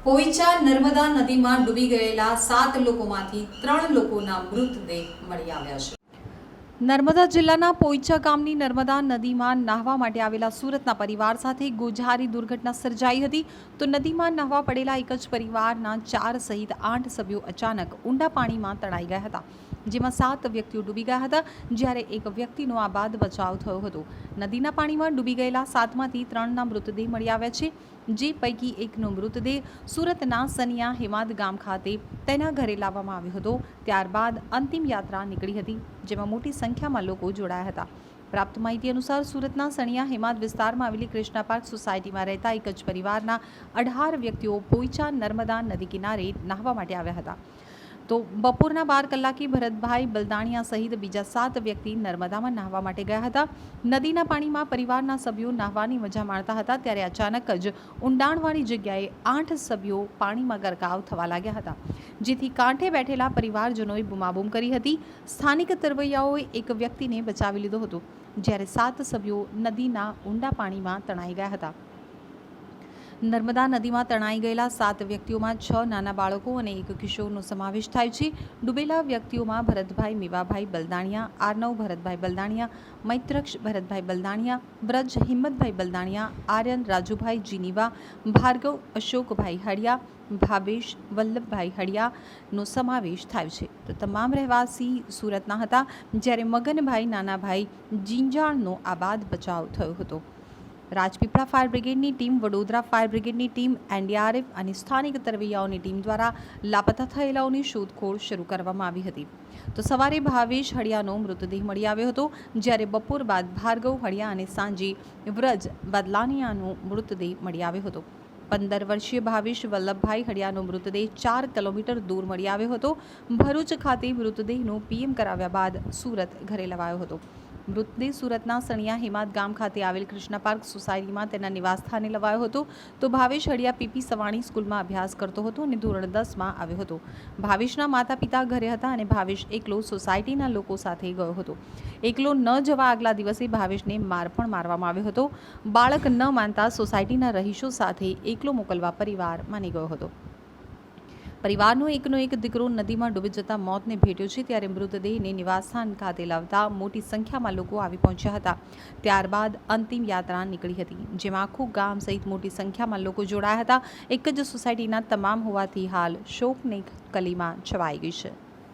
પોઈચા નર્મદા નદીમાં ડૂબી ગયેલા 7 લોકોમાંથી 3 લોકોના મૃતદેહ મળી આવ્યા છે। નર્મદા જિલ્લાના પોઈચા ગામની નર્મદા નદીમાં નાહવા માટે આવેલા સુરતના પરિવાર સાથે ગોઝારી દુર્ઘટના સર્જાઈ હતી। તો નદીમાં નાહવા પડેલા એક જ પરિવારના 4 સહિત 8 સભ્યો અચાનક ઊંડા પાણીમાં તણાઈ ગયા હતા, જેમાં 7 વ્યક્તિઓ ડૂબી ગયા હતા, જ્યારે એક વ્યક્તિનો આબાદ બચાવ થયો હતો। નદીના પાણીમાં ડૂબી ગયેલા 7માંથી 3ના મૃતદેહ મળી આવ્યા છે, જે પૈકી એકનો મૃતદેહ સુરતના સનિયા હેમાદ ગામ ખાતે તેના ઘરે લાવવામાં આવ્યો હતો। ત્યારબાદ અંતિમ યાત્રા નીકળી હતી, જેમાં મોટી સંખ્યામાં લોકો જોડાયા હતા। પ્રાપ્ત માહિતી અનુસાર સુરતના સણિયા હેમાદ વિસ્તારમાં આવેલી કૃષ્ણા પાર્ક સોસાયટીમાં રહેતા એક જ પરિવારના 18 વ્યક્તિઓ પોઈચા નર્મદા નદી કિનારે નાહવા માટે આવ્યા હતા। તો બપોરના 12 કલાકે ભરતભાઈ બલદાણિયા સહિત બીજા 7 વ્યક્તિ નર્મદામાં નાહવા માટે ગયા હતા। નદીના પાણીમાં પરિવારના સભ્યો નાહવાની મજા માણતા હતા, ત્યારે અચાનક જ ઊંડાણવાળી જગ્યાએ 8 સભ્યો પાણીમાં ગરકાવ થવા લાગ્યા હતા, જેથી કાંઠે બેઠેલા પરિવારજનોએ બૂમાબૂમ કરી હતી। સ્થાનિક તરવૈયાઓએ એક વ્યક્તિને બચાવી લીધો હતો, જ્યારે 7 સભ્યો નદીના ઊંડા પાણીમાં તણાઈ ગયા હતા। નર્મદા નદીમાં તણાઈ ગયેલા 7 વ્યક્તિઓમાં 6 નાના બાળકો અને 1 કિશોરનો સમાવેશ થાય છે। ડૂબેલા વ્યક્તિઓમાં ભરતભાઈ મેવાભાઈ બલદાણિયા, આર્નવ ભરતભાઈ બલદાણિયા, મૈત્રક્ષ ભરતભાઈ બલદાણિયા, બ્રજ હિંમતભાઈ બલદાણિયા, આર્યન રાજુભાઈ જીનીવા, ભાર્ગવ અશોકભાઈ હળિયા, ભાવેશ વલ્લભભાઈ હળિયાનો સમાવેશ થાય છે। તો તમામ રહેવાસી સુરતના હતા, જ્યારે મગનભાઈ નાનાભાઈ જીંજાણનો આબાદ બચાવ થયો હતો। રાજપીપળા ફાયર બ્રિગેડની ટીમ, વડોદરા ફાયર બ્રિગેડની ટીમ, એનડીઆરએફ અને સ્થાનિક તરવૈયાઓની ટીમ દ્વારા લાપતા થયેલાઓની શોધખોળ શરૂ કરવામાં આવી હતી। તો સવારે ભાવેશ હળિયાનો મૃતદેહ મળી આવ્યો હતો, જ્યારે બપોર બાદ ભાર્ગવ હળિયા અને સાંજે વ્રજ બદલાનિયાનો મૃતદેહ મળી આવ્યો હતો। 15 વર્ષીય ભાવેશ વલ્લભભાઈ હળિયાનો મૃતદેહ 4 કિલોમીટર દૂર મળી આવ્યો હતો। ભરૂચ ખાતે મૃતદેહનો પીએમ કરાવ્યા બાદ સુરત ઘરે લવાયો હતો। મૃતદેહ સુરતના સણિયા હેમાદ ગામ ખાતે આવેલ કૃષ્ણા પાર્ક સોસાયટીમાં તેના નિવાસસ્થાને લવાયો હતો। તો ભાવેશ હળિયા પીપી સવાણી સ્કૂલમાં અભ્યાસ કરતો હતો અને ધોરણ 10માં આવ્યો હતો। ભાવેશના માતા પિતા ઘરે હતા અને ભાવેશ એકલો સોસાયટીના લોકો સાથે ગયો હતો। એકલો ન જવા આગલા દિવસે ભાવેશને માર પણ મારવામાં આવ્યો હતો। બાળક ન માનતા સોસાયટીના રહીશો સાથે એકલો મોકલવા પરિવાર માની ગયો હતો। પરિવારનો એકનો એક દીકરો નદીમાં ડૂબી જતા મોતને ભેટ્યો છે, ત્યારે મૃતદેહને નિવાસસ્થાન ખાતે લાવતા મોટી સંખ્યામાં લોકો આવી પહોંચ્યા હતા। ત્યારબાદ અંતિમ યાત્રા નીકળી હતી, જેમાં આખું ગામ સહિત મોટી સંખ્યામાં લોકો જોડાયા હતા। એક જ સોસાયટીના તમામ હોવાથી હાલ શોકની કલીમાં છવાઈ ગઈ છે।